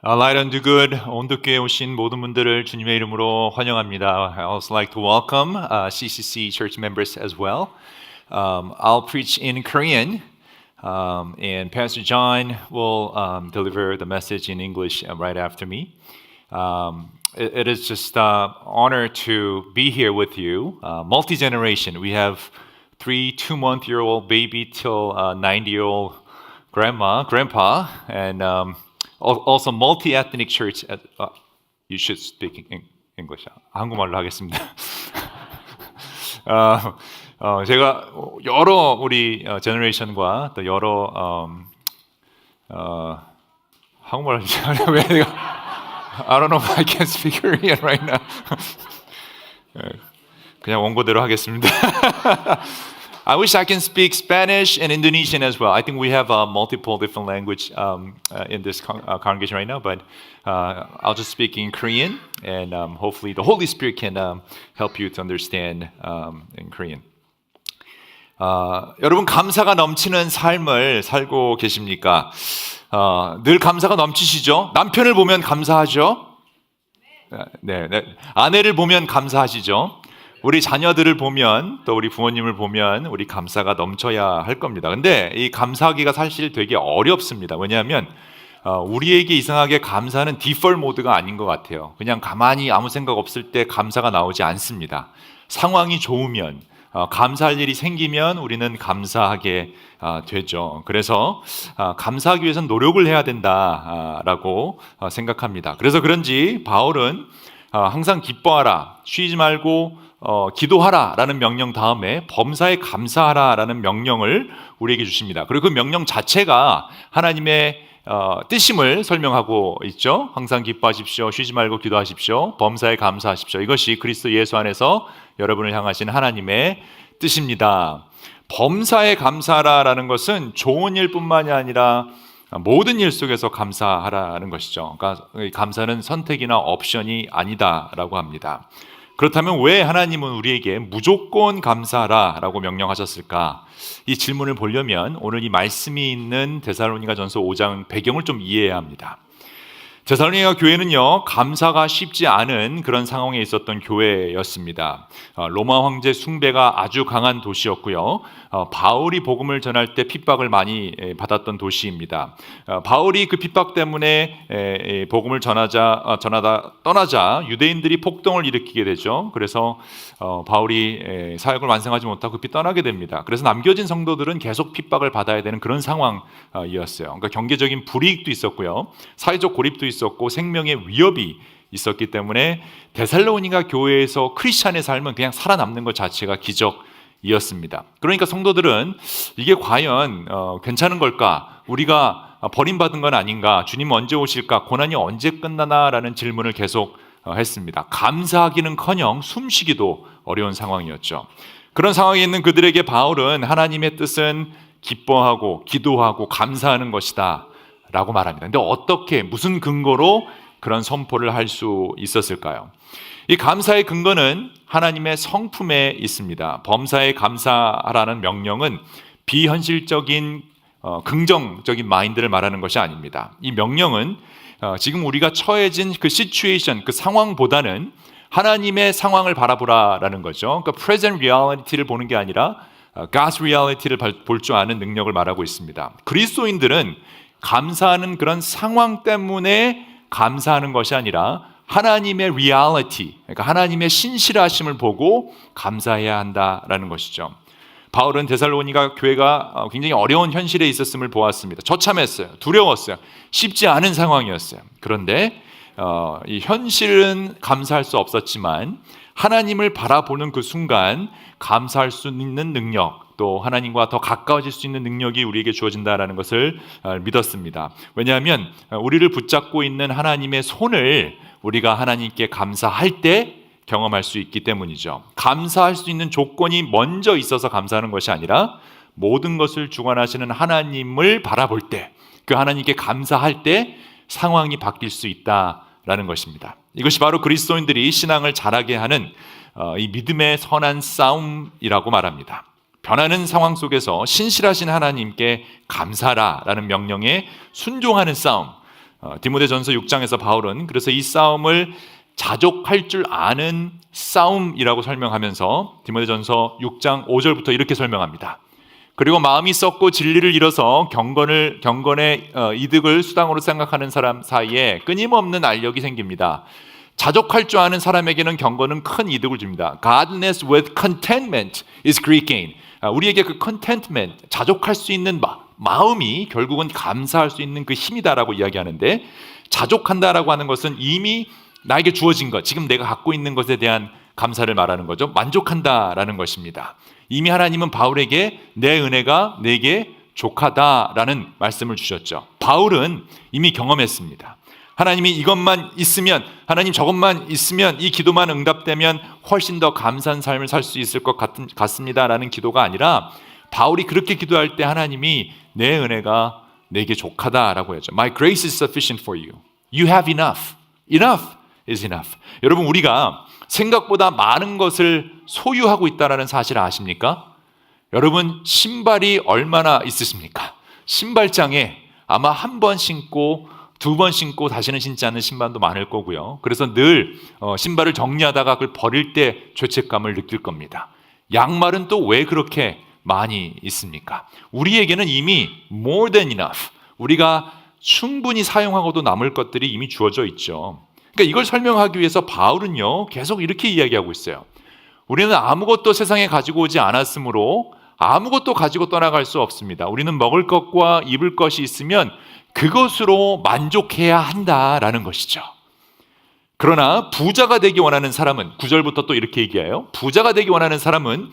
Light and do good 온도교에 오신 모든 분들을 주님의 이름으로 환영합니다. I also like to welcome CCC church members as well. I'll preach in Korean, and Pastor John will deliver the message in English right after me. It is just an honor to be here with you. Multi-generation. We have 2-month-old baby till 90-year-old grandpa, and also multi-ethnic church. You should speak English. 한국말로 하겠습니다. 제가 여러 우리 제너레이션과 또 여러 한국말 하려고 왜 내가 I don't know if I can speak Korean right now. 그냥 원고대로 하겠습니다. I wish I can speak Spanish and Indonesian as well. I think we have multiple different language in this congregation right now, but I'll just speak in Korean, and hopefully the Holy Spirit can help you to understand in Korean. 여러분 감사가 넘치는 삶을 살고 계십니까? 늘 감사가 넘치시죠? 남편을 보면 감사하죠? 네. 아내를 보면 감사하시죠? 우리 자녀들을 보면 또 우리 부모님을 보면 우리 감사가 넘쳐야 할 겁니다. 근데 이 감사하기가 사실 되게 어렵습니다. 왜냐하면 우리에게 이상하게 감사는 디폴트 모드가 아닌 것 같아요. 그냥 가만히 아무 생각 없을 때 감사가 나오지 않습니다. 상황이 좋으면 감사할 일이 생기면 우리는 감사하게 되죠. 그래서 감사하기 위해서는 노력을 해야 된다라고 생각합니다. 그래서 그런지 바울은 항상 기뻐하라, 쉬지 말고 기도하라라는 명령 다음에 범사에 감사하라라는 명령을 우리에게 주십니다. 그리고 그 명령 자체가 하나님의 뜻임을 설명하고 있죠. 항상 기뻐하십시오, 쉬지 말고 기도하십시오, 범사에 감사하십시오. 이것이 그리스도 예수 안에서 여러분을 향하신 하나님의 뜻입니다. 범사에 감사하라라는 것은 좋은 일뿐만이 아니라 모든 일 속에서 감사하라는 것이죠. 그러니까 감사는 선택이나 옵션이 아니다라고 합니다. 그렇다면 왜 하나님은 우리에게 무조건 감사하라라고 명령하셨을까? 이 질문을 보려면 오늘 이 말씀이 있는 데살로니가전서 5장 배경을 좀 이해해야 합니다. 데살로니가 교회는요, 감사가 쉽지 않은 그런 상황에 있었던 교회였습니다. 로마 황제 숭배가 아주 강한 도시였고요. 바울이 복음을 전할 때 핍박을 많이 받았던 도시입니다. 바울이 그 핍박 때문에 복음을 전하다 떠나자 유대인들이 폭동을 일으키게 되죠. 그래서 바울이 사역을 완성하지 못하고 급히 떠나게 됩니다. 그래서 남겨진 성도들은 계속 핍박을 받아야 되는 그런 상황이었어요. 그러니까 경제적인 불이익도 있었고요, 사회적 고립도 있었고 생명의 위협이 있었기 때문에 데살로니가 교회에서 크리스찬의 삶은 그냥 살아남는 것 자체가 기적이었습니다. 그러니까 성도들은 이게 과연 괜찮은 걸까? 우리가 버림받은 건 아닌가? 주님 언제 오실까? 고난이 언제 끝나나라는 질문을 계속 했습니다. 감사하기는커녕 숨쉬기도 어려운 상황이었죠. 그런 상황에 있는 그들에게 바울은 하나님의 뜻은 기뻐하고 기도하고 감사하는 것이다 라고 말합니다. 근데 어떻게, 무슨 근거로 그런 선포를 할 수 있었을까요? 이 감사의 근거는 하나님의 성품에 있습니다. 범사에 감사하라는 명령은 비현실적인 긍정적인 마인드를 말하는 것이 아닙니다. 이 명령은 지금 우리가 처해진 그 시츄에이션, 그 상황보다는 하나님의 상황을 바라보라라는 거죠. 그러니까 present reality를 보는 게 아니라 God's reality를 볼 줄 아는 능력을 말하고 있습니다. 그리스도인들은 감사하는 그런 상황 때문에 감사하는 것이 아니라 하나님의 reality, 그러니까 하나님의 신실하심을 보고 감사해야 한다라는 것이죠. 바울은 데살로니가 교회가 굉장히 어려운 현실에 있었음을 보았습니다. 처참했어요. 두려웠어요. 쉽지 않은 상황이었어요. 그런데 이 현실은 감사할 수 없었지만 하나님을 바라보는 그 순간 감사할 수 있는 능력, 또 하나님과 더 가까워질 수 있는 능력이 우리에게 주어진다라는 것을 믿었습니다. 왜냐하면 우리를 붙잡고 있는 하나님의 손을 우리가 하나님께 감사할 때 경험할 수 있기 때문이죠. 감사할 수 있는 조건이 먼저 있어서 감사하는 것이 아니라 모든 것을 주관하시는 하나님을 바라볼 때, 그 하나님께 감사할 때 상황이 바뀔 수 있다라는 것입니다. 이것이 바로 그리스도인들이 신앙을 자라게 하는 이 믿음의 선한 싸움이라고 말합니다. 변하는 상황 속에서 신실하신 하나님께 감사라라는 명령에 순종하는 싸움, 디모데전서 6장에서 바울은 그래서 이 싸움을 자족할 줄 아는 싸움이라고 설명하면서 디모데전서 6장 5절부터 이렇게 설명합니다. 그리고 마음이 썩고 진리를 잃어서 경건의 이득을 수당으로 생각하는 사람 사이에 끊임없는 알력이 생깁니다. 자족할 줄 아는 사람에게는 경건은 큰 이득을 줍니다. Godliness with contentment is great gain. 우리에게 그 contentment, 자족할 수 있는 마음이 결국은 감사할 수 있는 그 힘이다라고 이야기하는데, 자족한다라고 하는 것은 이미 나에게 주어진 것, 지금 내가 갖고 있는 것에 대한 감사를 말하는 거죠. 만족한다라는 것입니다. 이미 하나님은 바울에게 내 은혜가 내게 족하다라는 말씀을 주셨죠. 바울은 이미 경험했습니다. 하나님이 이것만 있으면, 하나님 저것만 있으면, 이 기도만 응답되면 훨씬 더 감사한 삶을 살 수 있을 것 같습니다라는 기도가 아니라, 바울이 그렇게 기도할 때 하나님이 내 은혜가 내게 족하다라고 했죠. My grace is sufficient for you. You have enough. Enough is enough. 여러분, 우리가 생각보다 많은 것을 소유하고 있다는 사실 아십니까? 여러분, 신발이 얼마나 있으십니까? 신발장에 아마 한 번 신고 두 번 신고 다시는 신지 않는 신발도 많을 거고요. 그래서 늘 신발을 정리하다가 그걸 버릴 때 죄책감을 느낄 겁니다. 양말은 또 왜 그렇게 많이 있습니까? 우리에게는 이미 more than enough, 우리가 충분히 사용하고도 남을 것들이 이미 주어져 있죠. 그러니까 이걸 설명하기 위해서 바울은요, 계속 이렇게 이야기하고 있어요. 우리는 아무것도 세상에 가지고 오지 않았으므로 아무것도 가지고 떠나갈 수 없습니다. 우리는 먹을 것과 입을 것이 있으면 그것으로 만족해야 한다라는 것이죠. 그러나 부자가 되기 원하는 사람은, 9절부터 또 이렇게 얘기해요. 부자가 되기 원하는 사람은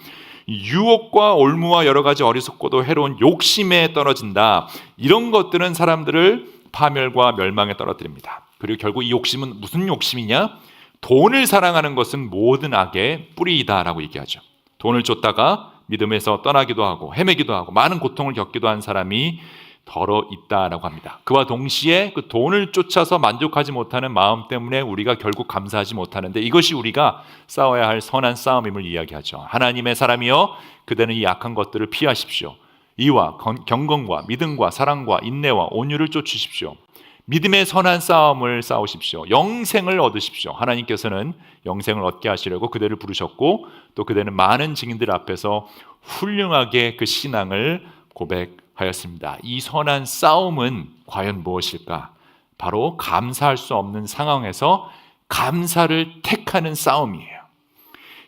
유혹과 올무와 여러 가지 어리석고도 해로운 욕심에 떨어진다. 이런 것들은 사람들을 파멸과 멸망에 떨어뜨립니다. 그리고 결국 이 욕심은 무슨 욕심이냐? 돈을 사랑하는 것은 모든 악의 뿌리이다라고 얘기하죠. 돈을 쫓다가 믿음에서 떠나기도 하고 헤매기도 하고 많은 고통을 겪기도 한 사람이 더러 있다라고 합니다. 그와 동시에 그 돈을 쫓아서 만족하지 못하는 마음 때문에 우리가 결국 감사하지 못하는데, 이것이 우리가 싸워야 할 선한 싸움임을 이야기하죠. 하나님의 사람이여, 그대는 이 악한 것들을 피하십시오. 이와 경건과 믿음과 사랑과 인내와 온유를 쫓으십시오. 믿음의 선한 싸움을 싸우십시오. 영생을 얻으십시오. 하나님께서는 영생을 얻게 하시려고 그대를 부르셨고, 또 그대는 많은 증인들 앞에서 훌륭하게 그 신앙을 고백하였습니다. 이 선한 싸움은 과연 무엇일까? 바로 감사할 수 없는 상황에서 감사를 택하는 싸움이에요.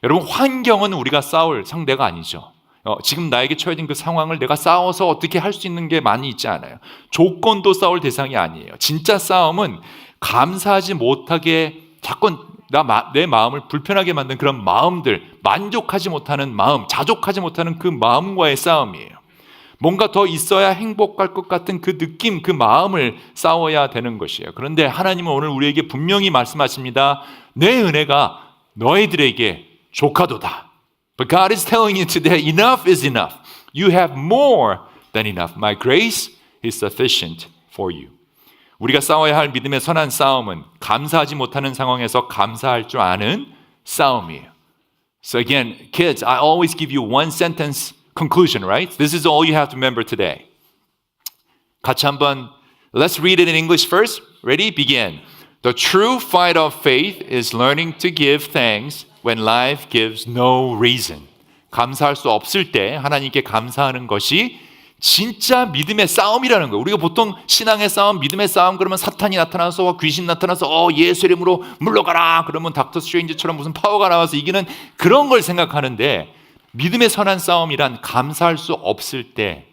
여러분, 환경은 우리가 싸울 상대가 아니죠. 지금 나에게 처해진 그 상황을 내가 싸워서 어떻게 할 수 있는 게 많이 있지 않아요. 조건도 싸울 대상이 아니에요. 진짜 싸움은 감사하지 못하게 자꾸 내 마음을 불편하게 만든 그런 마음들, 만족하지 못하는 마음, 자족하지 못하는 그 마음과의 싸움이에요. 뭔가 더 있어야 행복할 것 같은 그 느낌, 그 마음을 싸워야 되는 것이에요. 그런데 하나님은 오늘 우리에게 분명히 말씀하십니다. 내 은혜가 너희들에게 족하도다. But God is telling you today, enough is enough. You have more than enough. My grace is sufficient for you. 우리가 싸워야 할 믿음의 선한 싸움은 감사하지 못하는 상황에서 감사할 줄 아는 싸움이에요. So again, kids, I always give you one sentence conclusion, right? This is all you have to remember today. 같이 한번, let's read it in English first. Ready? Begin. The true fight of faith is learning to give thanks when life gives no reason. 감사할 수 없을 때 하나님께 감사하는 것이 진짜 믿음의 싸움이라는 거예요. 우리가 보통 신앙의 싸움, 믿음의 싸움 그러면 사탄이 나타나서, 귀신 나타나서 예수 이름으로 물러가라 그러면 닥터 스트레인지처럼 무슨 파워가 나와서 이기는 그런 걸 생각하는데, 믿음의 선한 싸움이란 감사할 수 없을 때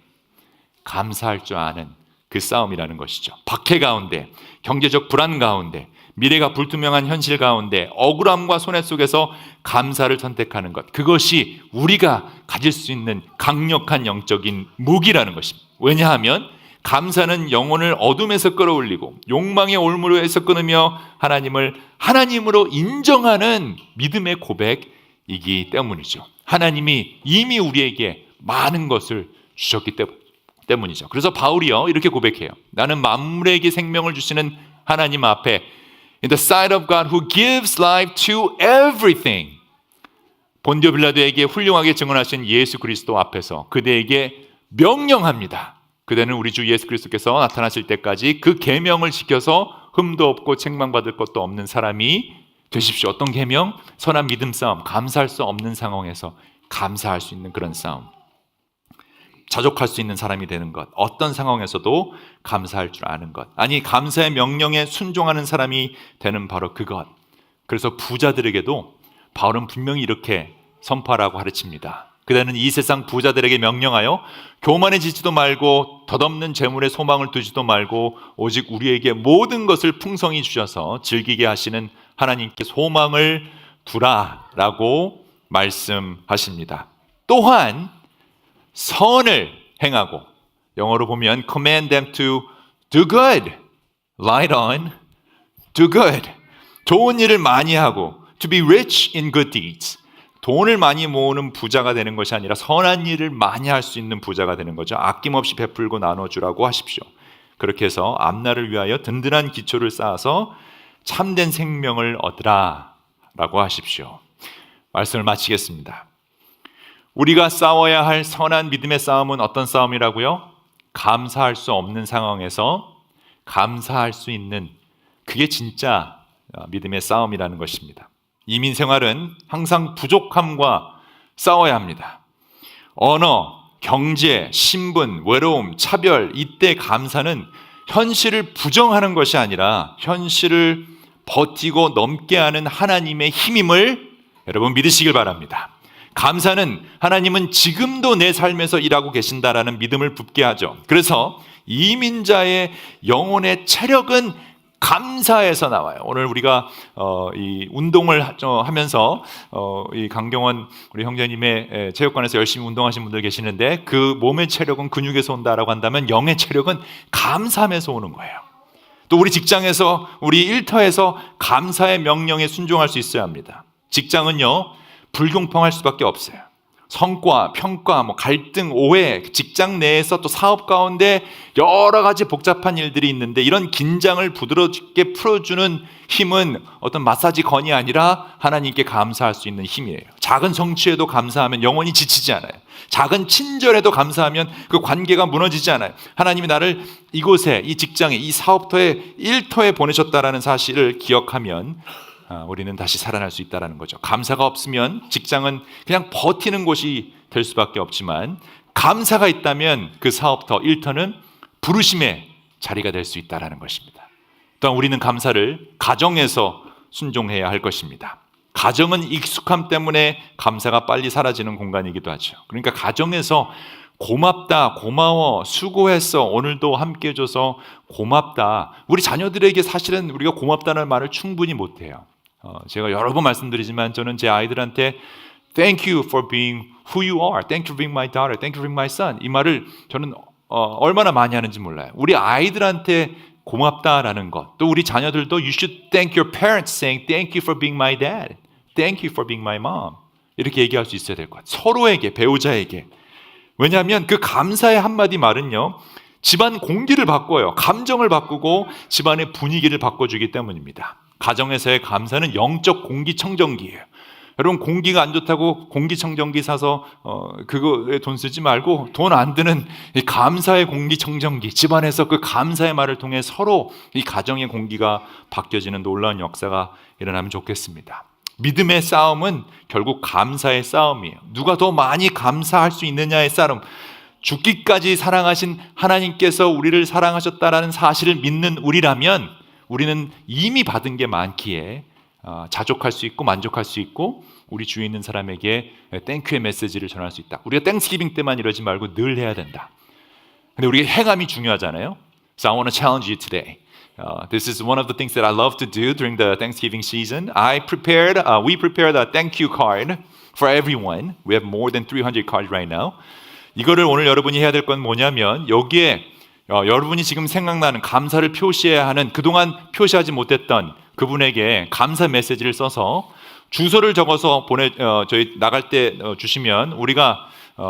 감사할 줄 아는 그 싸움이라는 것이죠. 박해 가운데, 경제적 불안 가운데, 미래가 불투명한 현실 가운데, 억울함과 손해 속에서 감사를 선택하는 것, 그것이 우리가 가질 수 있는 강력한 영적인 무기라는 것입니다. 왜냐하면 감사는 영혼을 어둠에서 끌어올리고 욕망의 올무로에서 끊으며 하나님을 하나님으로 인정하는 믿음의 고백이기 때문이죠. 하나님이 이미 우리에게 많은 것을 주셨기 때문이죠. 그래서 바울이요, 이렇게 고백해요. 나는 만물에게 생명을 주시는 하나님 앞에, in the sight of God who gives life to everything, 본디오 빌라도에게 훌륭하게 증언하신 예수 그리스도 앞에서 그대에게 명령합니다. 그대는 우리 주 예수 그리스도께서 나타나실 때까지 그 계명을 지켜서 흠도 없고 책망받을 것도 없는 사람이 되십시오. 어떤 계명? 선한 믿음 싸움, 감사할 수 없는 상황에서 감사할 수 있는 그런 싸움, 자족할 수 있는 사람이 되는 것, 어떤 상황에서도 감사할 줄 아는 것, 아니 감사의 명령에 순종하는 사람이 되는 바로 그것. 그래서 부자들에게도 바울은 분명히 이렇게 선포하라고 가르칩니다. 그대는 이 세상 부자들에게 명령하여 교만해지지도 말고 덧없는 재물에 소망을 두지도 말고 오직 우리에게 모든 것을 풍성히 주셔서 즐기게 하시는 하나님께 소망을 두라라고 말씀하십니다. 또한 선을 행하고, 영어로 보면 command them to do good, light on, do good. 좋은 일을 많이 하고 to be rich in good deeds. 돈을 많이 모으는 부자가 되는 것이 아니라 선한 일을 많이 할 수 있는 부자가 되는 거죠. 아낌없이 베풀고 나눠주라고 하십시오. 그렇게 해서 앞날을 위하여 든든한 기초를 쌓아서 참된 생명을 얻으라 라고 하십시오. 말씀을 마치겠습니다. 우리가 싸워야 할 선한 믿음의 싸움은 어떤 싸움이라고요? 감사할 수 없는 상황에서 감사할 수 있는, 그게 진짜 믿음의 싸움이라는 것입니다. 이민 생활은 항상 부족함과 싸워야 합니다. 언어, 경제, 신분, 외로움, 차별, 이때 감사는 현실을 부정하는 것이 아니라 현실을 버티고 넘게 하는 하나님의 힘임을 여러분 믿으시길 바랍니다. 감사는 하나님은 지금도 내 삶에서 일하고 계신다라는 믿음을 붙게 하죠. 그래서 이민자의 영혼의 체력은 감사에서 나와요. 오늘 우리가 이 운동을 하면서 이 강경원 우리 형제님의 체육관에서 열심히 운동하신 분들 계시는데, 그 몸의 체력은 근육에서 온다라고 한다면 영의 체력은 감사함에서 오는 거예요. 또 우리 직장에서, 우리 일터에서 감사의 명령에 순종할 수 있어야 합니다. 직장은요 불공평할 수밖에 없어요. 성과, 평가, 갈등, 오해, 직장 내에서 또 사업 가운데 여러 가지 복잡한 일들이 있는데, 이런 긴장을 부드럽게 풀어주는 힘은 어떤 마사지 건이 아니라 하나님께 감사할 수 있는 힘이에요. 작은 성취에도 감사하면 영원히 지치지 않아요. 작은 친절에도 감사하면 그 관계가 무너지지 않아요. 하나님이 나를 이곳에, 이 직장에, 이 사업터에, 일터에 보내셨다라는 사실을 기억하면 우리는 다시 살아날 수 있다는 거죠. 감사가 없으면 직장은 그냥 버티는 곳이 될 수밖에 없지만, 감사가 있다면 그 사업터, 일터는 부르심의 자리가 될 수 있다는 것입니다. 또한 우리는 감사를 가정에서 순종해야 할 것입니다. 가정은 익숙함 때문에 감사가 빨리 사라지는 공간이기도 하죠. 그러니까 가정에서 고맙다, 고마워, 수고했어, 오늘도 함께 해줘서 고맙다. 우리 자녀들에게 사실은 우리가 고맙다는 말을 충분히 못해요. 제가 여러 번 말씀드리지만 저는 제 아이들한테 Thank you for being who you are. Thank you for being my daughter. Thank you for being my son. 이 말을 저는 얼마나 많이 하는지 몰라요. 우리 아이들한테 고맙다라는 것, 또 우리 자녀들도 You should thank your parents saying Thank you for being my dad. Thank you for being my mom. 이렇게 얘기할 수 있어야 될 것 같아요. 서로에게, 배우자에게. 왜냐하면 그 감사의 한마디 말은요 집안 공기를 바꿔요. 감정을 바꾸고 집안의 분위기를 바꿔주기 때문입니다. 가정에서의 감사는 영적 공기청정기예요. 여러분, 공기가 안 좋다고 공기청정기 사서 그거에 돈 쓰지 말고 돈 안 드는 이 감사의 공기청정기, 집안에서 그 감사의 말을 통해 서로 이 가정의 공기가 바뀌어지는 놀라운 역사가 일어나면 좋겠습니다. 믿음의 싸움은 결국 감사의 싸움이에요. 누가 더 많이 감사할 수 있느냐의 싸움. 죽기까지 사랑하신 하나님께서 우리를 사랑하셨다라는 사실을 믿는 우리라면 우리는 이미 받은 게 많기에 자족할 수 있고 만족할 수 있고 우리 주위에 있는 사람에게 땡큐의 메시지를 전할 수 있다. 우리가 땡스기빙 때만 이러지 말고 늘 해야 된다. 근데 우리가 행함이 중요하잖아요. So I want to challenge you today. This is one of the things that I love to do during the Thanksgiving season. We prepared a thank you card for everyone. We have more than 300 cards right now. 이거를 오늘 여러분이 해야 될 건 뭐냐면 여기에 여러분이 지금 생각나는 감사를 표시해야 하는, 그동안 표시하지 못했던 그분에게 감사 메시지를 써서 주소를 적어서 저희 나갈 때 주시면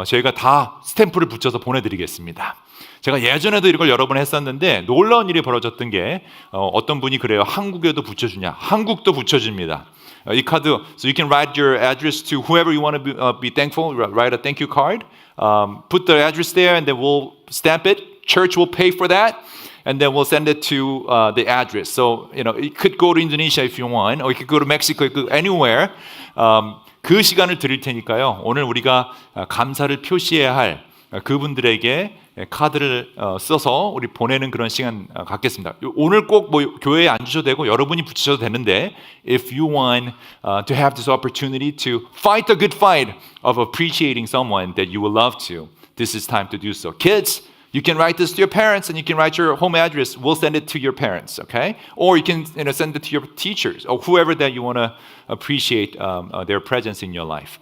저희가 다 스탬프를 붙여서 보내드리겠습니다. 제가 예전에도 이걸 여러 번 했었는데 놀라운 일이 벌어졌던 게 어떤 분이 그래요. 한국에도 붙여주냐? 한국도 붙여줍니다. 이 카드, so you can write your address to whoever you want to be thankful. Write a thank you card. Put the address there, and then we'll stamp it. church will pay for that. And then we'll send it to the address. So, it could go to Indonesia if you want, or it could go to Mexico, it could go anywhere. 그 시간을 드릴 테니까요. 오늘 우리가 감사를 표시해야 할 그분들에게 카드를 써서 우리 보내는 그런 시간 갖겠습니다. 오늘 꼭 뭐 교회에 안 주셔도 되고 여러분이 붙이셔도 되는데 if you want to have this opportunity to fight the good fight of appreciating someone that you will love to, this is time to do so. Kids, you can write this to your parents and you can write your home address. We'll send it to your parents, okay? Or you can send it to your teachers or whoever that you want to appreciate their presence in your life.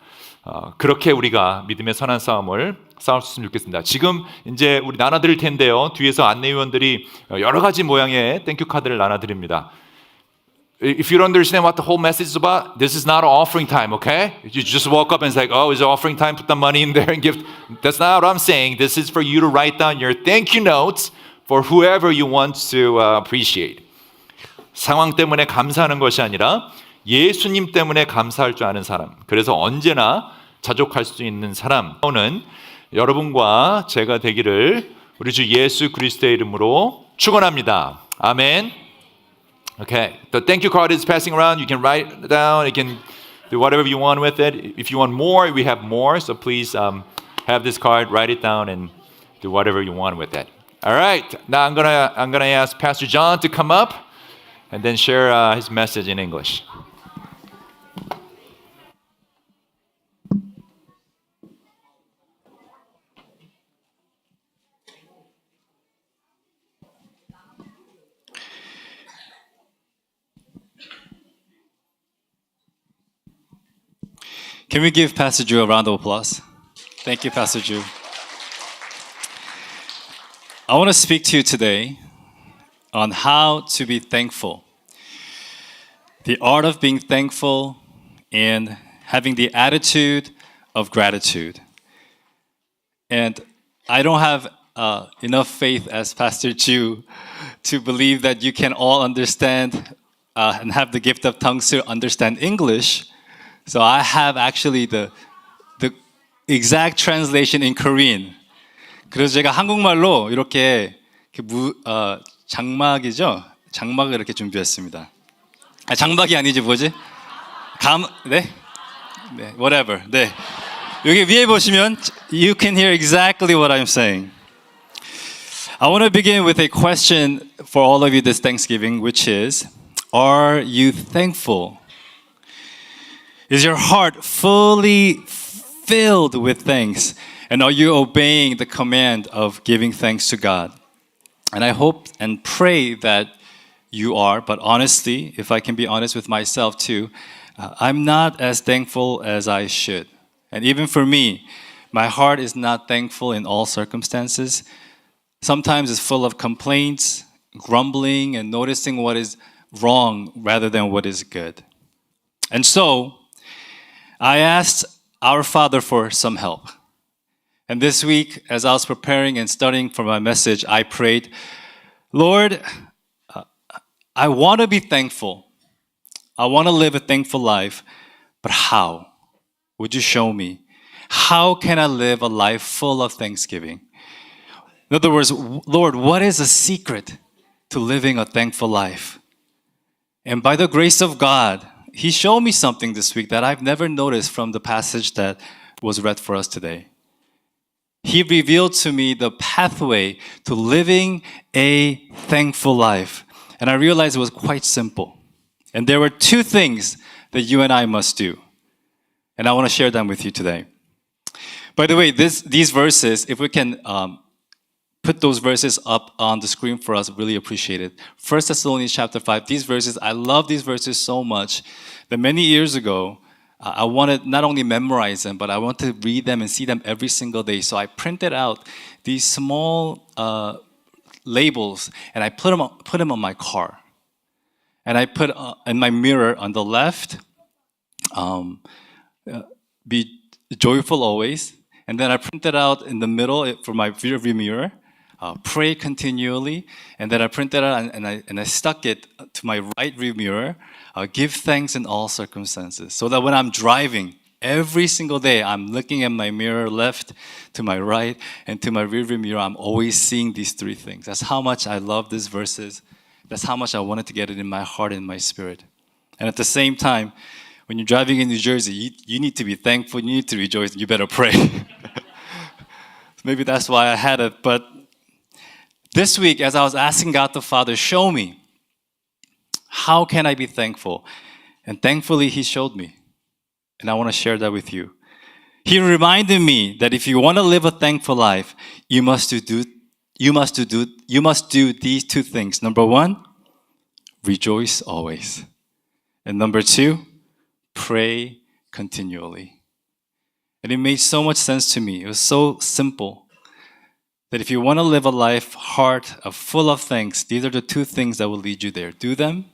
그렇게 우리가 믿음의 선한 싸움을 싸울 수 있으면 좋겠습니다. 지금 이제 우리 나눠드릴 텐데요. 뒤에서 안내위원들이 여러 가지 모양의 땡큐 카드를 나눠드립니다. If you don't understand what the whole message is about, this is not an offering time, okay? You just walk up and say, oh, it's an offering time, put the money in there and give. That's not what I'm saying. This is for you to write down your thank you notes for whoever you want to appreciate. 상황 때문에 감사하는 것이 아니라 예수님 때문에 감사할 줄 아는 사람. 그래서 언제나 자족할 수 있는 사람은 여러분과 제가 되기를 우리 주 예수 그리스도의 이름으로 축원합니다. 아멘. Okay, the thank you card is passing around. You can write it down. You can do whatever you want with it. If you want more, we have more. So please have this card, write it down, and do whatever you want with it. All right. Now I'm gonna ask Pastor John to come up and then share his message in English. Can we give Pastor Drew a round of applause? Thank you, Pastor Drew. I want to speak to you today on how to be thankful. The art of being thankful and having the attitude of gratitude. And I don't have enough faith as Pastor Drew to believe that you can all understand and have the gift of tongues to understand English. So I have actually the exact translation in Korean. 그래서 제가 한국말로 이렇게 장막이죠? 장막을 이렇게 준비했습니다. 장막이 아니지 뭐지? 네? 네, whatever. 네. 여기 위에 보시면 you can hear exactly what I'm saying. I want to begin with a question for all of you this Thanksgiving, which is, are you thankful? Is your heart fully filled with thanks? And are you obeying the command of giving thanks to God? And I hope and pray that you are, but honestly, if I can be honest with myself too, I'm not as thankful as I should. And even for me, my heart is not thankful in all circumstances. Sometimes it's full of complaints, grumbling, and noticing what is wrong rather than what is good. And so, I asked our Father for some help. And this week, as I was preparing and studying for my message, I prayed, Lord, I want to be thankful. I want to live a thankful life, but how? Would you show me? How can I live a life full of thanksgiving? In other words, Lord, what is the secret to living a thankful life? And by the grace of God, He showed me something this week that I've never noticed from the passage that was read for us today. He revealed to me the pathway to living a thankful life. And I realized it was quite simple. And there were two things that you and I must do. And I want to share them with you today. By the way, these verses, if we can put those verses up on the screen for us, really appreciate it. 1 Thessalonians chapter 5, these verses, I love these verses so much that many years ago, I wanted not only memorize them, but I want to read them and see them every single day. So I printed out these small labels and I put them on my car. And I put in my mirror on the left, be joyful always. And then I printed out in the middle for my rear view mirror, pray continually. And then I printed out and I stuck it to my right rear mirror, give thanks in all circumstances. So that when I'm driving, every single day, I'm looking at my mirror left, to my right, and to my rearview mirror. I'm always seeing these three things. That's how much I love these verses. That's how much I wanted to get it in my heart and my spirit. And at the same time, when you're driving in New Jersey, you need to be thankful, you need to rejoice, and you better pray. Maybe that's why I had it. But this week, as I was asking God the Father, show me, how can I be thankful? And thankfully, He showed me. And I want to share that with you. He reminded me that if you want to live a thankful life, you must do these two things. Number one, rejoice always. And number two, pray continually. And it made so much sense to me. It was so simple that if you want to live a life heart full of thanks, these are the two things that will lead you there. Do them,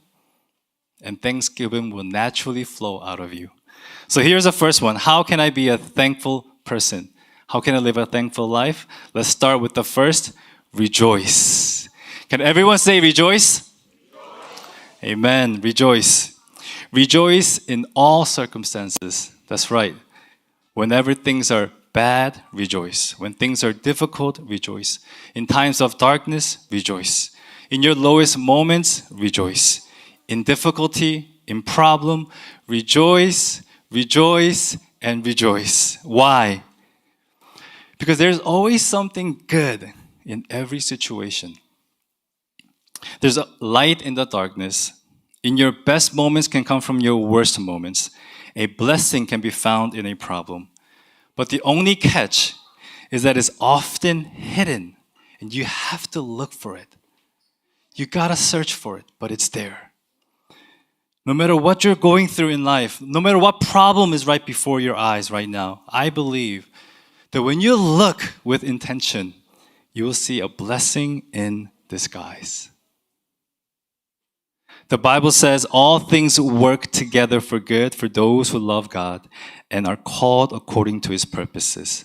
and thanksgiving will naturally flow out of you. So here's the first one. How can I be a thankful person? How can I live a thankful life? Let's start with the first, rejoice. Can everyone say rejoice? Amen. Rejoice. Rejoice in all circumstances. That's right. Whenever things are bad, rejoice. When things are difficult, rejoice. In times of darkness, rejoice. In your lowest moments, rejoice. In difficulty, in problem, rejoice, rejoice, and rejoice. Why? Because there's always something good in every situation. There's a light in the darkness. In your best moments can come from your worst moments. A blessing can be found in a problem. But the only catch is that it's often hidden, and you have to look for it. You gotta search for it, but it's there. No matter what you're going through in life, no matter what problem is right before your eyes right now, I believe that when you look with intention, you will see a blessing in disguise. The Bible says all things work together for good for those who love God and are called according to His purposes.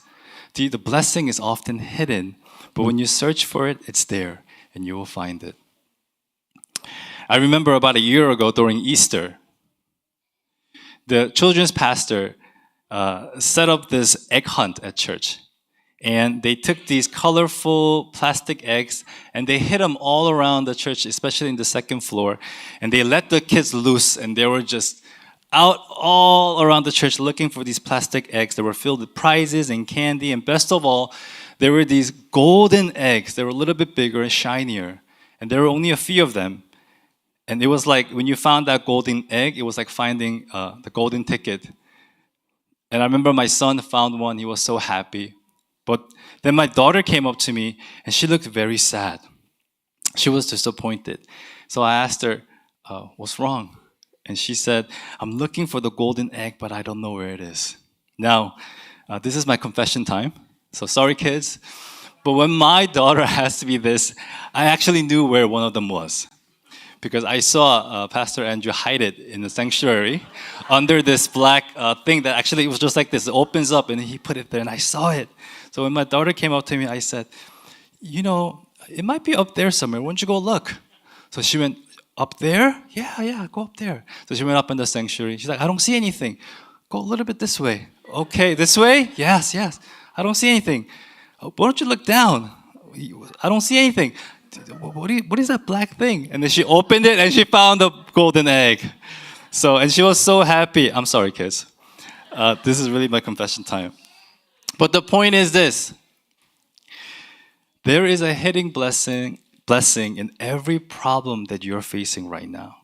The blessing is often hidden, but when you search for it, it's there and you will find it. I remember about a year ago during Easter, the children's pastor set up this egg hunt at church. And they took these colorful plastic eggs and they hid them all around the church, especially in the second floor. And they let the kids loose and they were just out all around the church looking for these plastic eggs that were filled with prizes and candy. And best of all, there were these golden eggs. They were a little bit bigger and shinier. And there were only a few of them. And it was like when you found that golden egg, it was like finding the golden ticket. And I remember my son found one. He was so happy. But then my daughter came up to me and she looked very sad. She was disappointed. So I asked her, what's wrong? And she said, I'm looking for the golden egg, but I don't know where it is. Now, this is my confession time. So sorry, kids. But when my daughter asked me this, I actually knew where one of them was. Because I saw Pastor Andrew hide it in the sanctuary under this black thing that actually it was just like this. It opens up and he put it there and I saw it. So when my daughter came up to me, I said, you know, it might be up there somewhere. Why don't you go look? So she went, up there? Yeah, go up there. So she went up in the sanctuary. She's like, I don't see anything. Go a little bit this way. Okay, this way? Yes. I don't see anything. Why don't you look down? I don't see anything. What is that black thing? And then she opened it and she found the golden egg. And she was so happy. I'm sorry, kids. This is really my confession time. But the point is this. There is a hidden blessing in every problem that you're facing right now.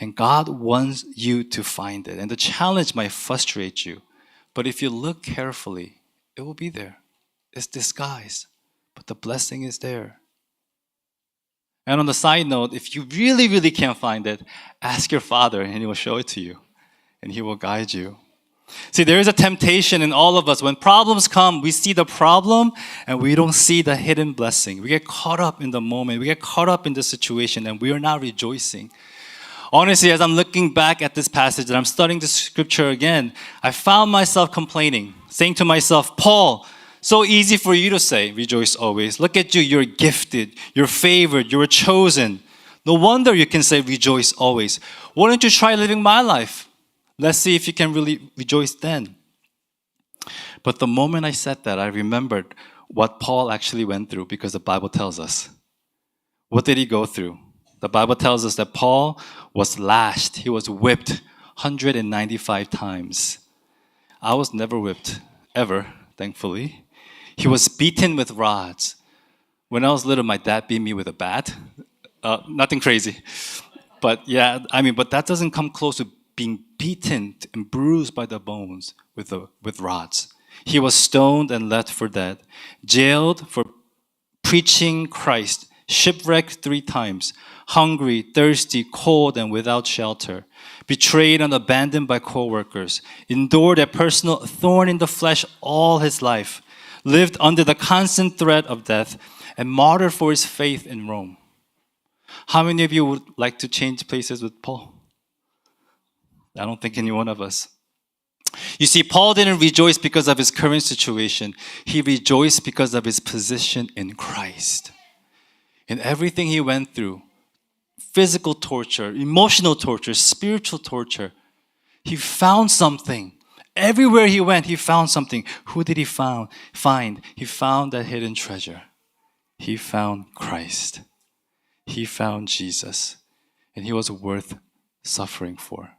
And God wants you to find it. And the challenge might frustrate you. But if you look carefully, it will be there. It's disguised. But the blessing is there. And on the side note, if you really, really can't find it, ask your father and he will show it to you. And he will guide you. See, there is a temptation in all of us. When problems come, we see the problem and we don't see the hidden blessing. We get caught up in the moment. We get caught up in the situation and we are not rejoicing. Honestly, as I'm looking back at this passage and I'm studying the scripture again, I found myself complaining, saying to myself, Paul, so easy for you to say, rejoice always. Look at you, you're gifted, you're favored, you were chosen. No wonder you can say rejoice always. Why don't you try living my life? Let's see if you can really rejoice then. But the moment I said that, I remembered what Paul actually went through because the Bible tells us. What did he go through? The Bible tells us that Paul was lashed. He was whipped 195 times. I was never whipped, ever, thankfully. He was beaten with rods. When I was little, my dad beat me with a bat. Nothing crazy. But yeah, but that doesn't come close to being beaten and bruised by the bones with rods. He was stoned and left for dead, jailed for preaching Christ, shipwrecked 3 times, hungry, thirsty, cold, and without shelter, betrayed and abandoned by co-workers, endured a personal thorn in the flesh all his life, lived under the constant threat of death, and martyred for his faith in Rome. How many of you would like to change places with Paul? I don't think any one of us. You see, Paul didn't rejoice because of his current situation. He rejoiced because of his position in Christ. In everything he went through, physical torture, emotional torture, spiritual torture, he found something. Everywhere he went, he found something. Who did he find? He found that hidden treasure. He found Christ. He found Jesus. And he was worth suffering for.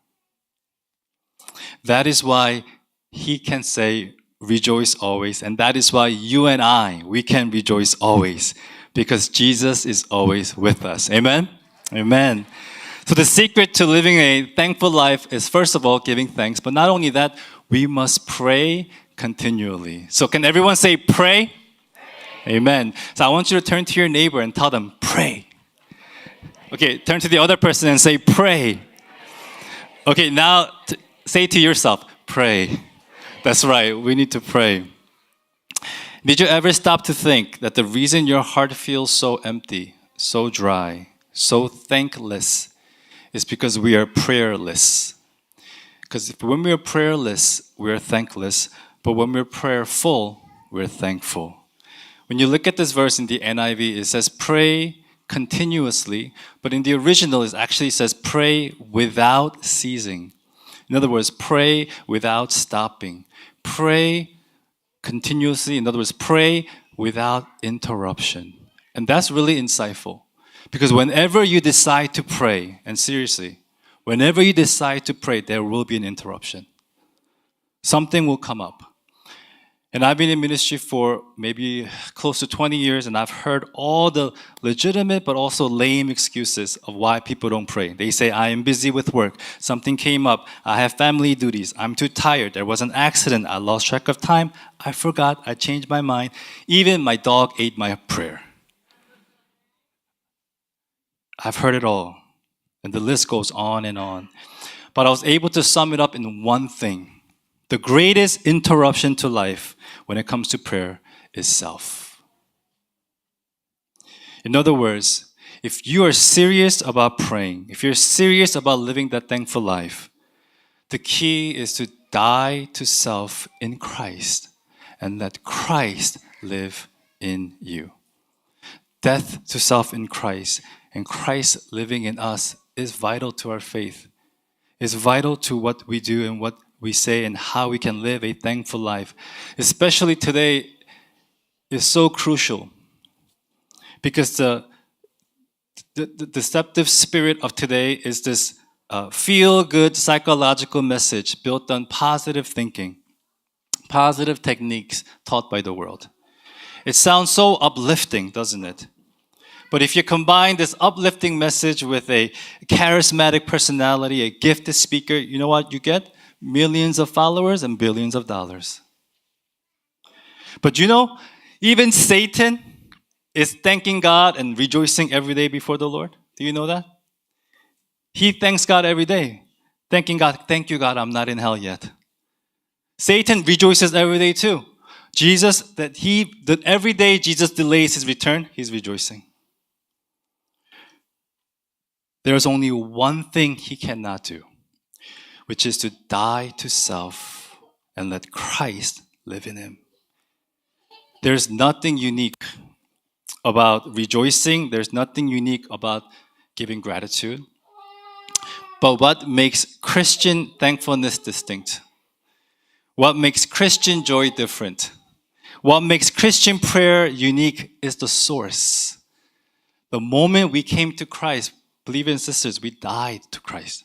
That is why he can say, rejoice always. And that is why you and I, we can rejoice always. Because Jesus is always with us. Amen? Amen. So the secret to living a thankful life is, first of all, giving thanks. But not only that, we must pray continually. So can everyone say pray? Amen. So I want you to turn to your neighbor and tell them, pray. Okay, turn to the other person and say, pray. Okay, now say to yourself, pray. That's right, we need to pray. Did you ever stop to think that the reason your heart feels so empty, so dry, so thankless is because we are prayerless? Because when we are prayerless, we are thankless. But when we're prayerful, we're thankful. When you look at this verse in the NIV, it says pray continuously. But in the original, it actually says pray without ceasing. In other words, pray without stopping. Pray continuously. In other words, pray without interruption. And that's really insightful. Because whenever you decide to pray, and seriously, whenever you decide to pray, there will be an interruption. Something will come up. And I've been in ministry for maybe close to 20 years, and I've heard all the legitimate but also lame excuses of why people don't pray. They say, I am busy with work. Something came up. I have family duties. I'm too tired. There was an accident. I lost track of time. I forgot. I changed my mind. Even my dog ate my prayer. I've heard it all. And the list goes on and on. But I was able to sum it up in one thing. The greatest interruption to life when it comes to prayer is self. In other words, if you are serious about praying, if you're serious about living that thankful life, the key is to die to self in Christ and let Christ live in you. Death to self in Christ and Christ living in us is vital to our faith. It's vital to what we do and what we say and how we can live a thankful life. Especially today is so crucial because the deceptive spirit of today is this feel-good psychological message built on positive thinking, positive techniques taught by the world. It sounds so uplifting, doesn't it? But if you combine this uplifting message with a charismatic personality, a gifted speaker, you know what you get? Millions of followers and billions of dollars. But you know, even Satan is thanking God and rejoicing every day before the Lord. Do you know that? He thanks God every day. Thanking God, thank you God, I'm not in hell yet. Satan rejoices every day too. That every day Jesus delays his return, he's rejoicing. There's only one thing he cannot do, which is to die to self and let Christ live in him. There's nothing unique about rejoicing. There's nothing unique about giving gratitude. But what makes Christian thankfulness distinct? What makes Christian joy different? What makes Christian prayer unique is the source. The moment we came to Christ, believers and sisters, we died to Christ.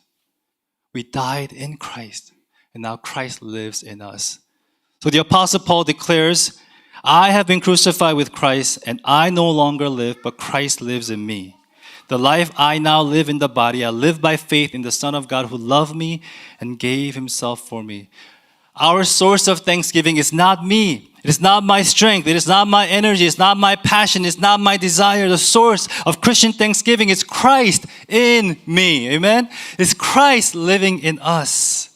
We died in Christ, and now Christ lives in us. So the Apostle Paul declares, I have been crucified with Christ, and I no longer live, but Christ lives in me. The life I now live in the body, I live by faith in the Son of God who loved me and gave himself for me. Our source of thanksgiving is not me. It is not my strength. It is not my energy. It's not my passion. It's not my desire. The source of Christian thanksgiving is Christ in me. Amen? It's Christ living in us.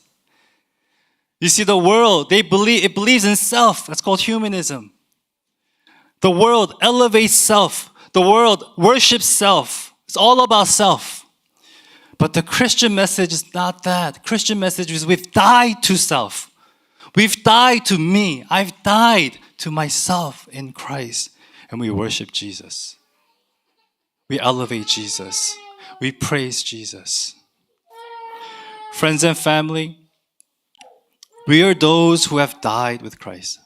You see, the world, it believes in self. That's called humanism. The world elevates self. The world worships self. It's all about self. But the Christian message is not that. The Christian message is we've died to self. We've died to me. I've died to myself in Christ. And we worship Jesus. We elevate Jesus. We praise Jesus. Friends and family, we are those who have died with Christ.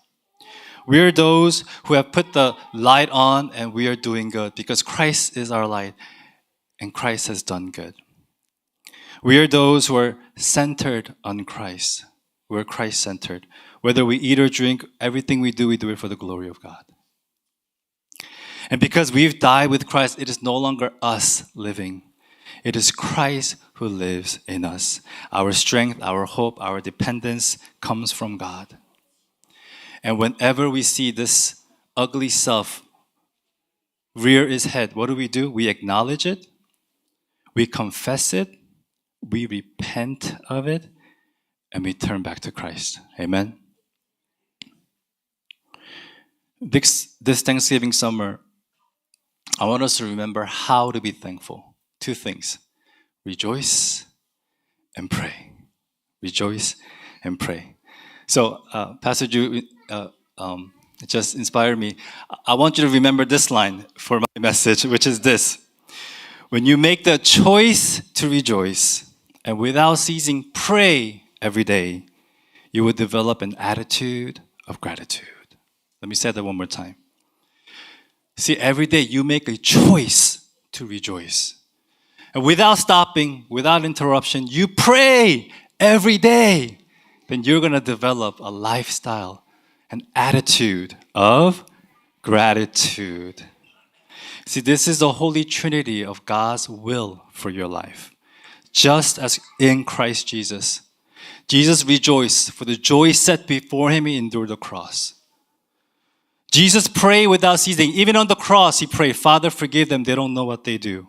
We are those who have put the light on and we are doing good because Christ is our light and Christ has done good. We are those who are centered on Christ. We're Christ-centered. Whether we eat or drink, everything we do it for the glory of God. And because we've died with Christ, it is no longer us living. It is Christ who lives in us. Our strength, our hope, our dependence comes from God. And whenever we see this ugly self rear its head, what do? We acknowledge it. We confess it. We repent of it. And we turn back to Christ. Amen? This Thanksgiving summer, I want us to remember how to be thankful. 2 things. Rejoice and pray. Rejoice and pray. So, Pastor Ju just inspired me. I want you to remember this line for my message, which is this. When you make the choice to rejoice and without ceasing pray every day, you will develop an attitude of gratitude. Let me say that one more time. See, every day you make a choice to rejoice. And without stopping, without interruption, you pray every day. Then you're going to develop a lifestyle, an attitude of gratitude. See, this is the Holy Trinity of God's will for your life. Just as in Christ Jesus, Jesus rejoiced for the joy set before him, he endured the cross. Jesus prayed without ceasing. Even on the cross, he prayed, Father, forgive them. They don't know what they do.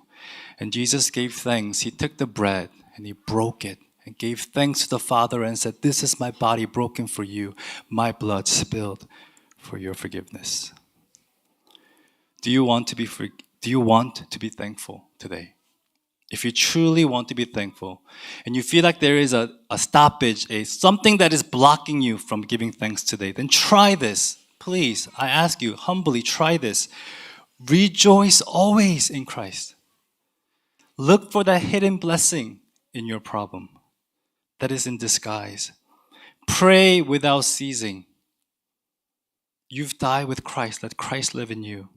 And Jesus gave thanks. He took the bread and he broke it and gave thanks to the Father and said, this is my body broken for you, my blood spilled for your forgiveness. Do you want to be thankful today? If you truly want to be thankful and you feel like there is a stoppage, something that is blocking you from giving thanks today, then try this. Please, I ask you, humbly try this. Rejoice always in Christ. Look for that hidden blessing in your problem that is in disguise. Pray without ceasing. You've died with Christ. Let Christ live in you.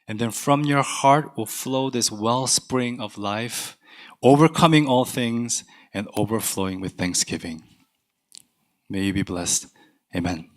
And then from your heart will flow this wellspring of life, overcoming all things and overflowing with thanksgiving. May you be blessed. Amen.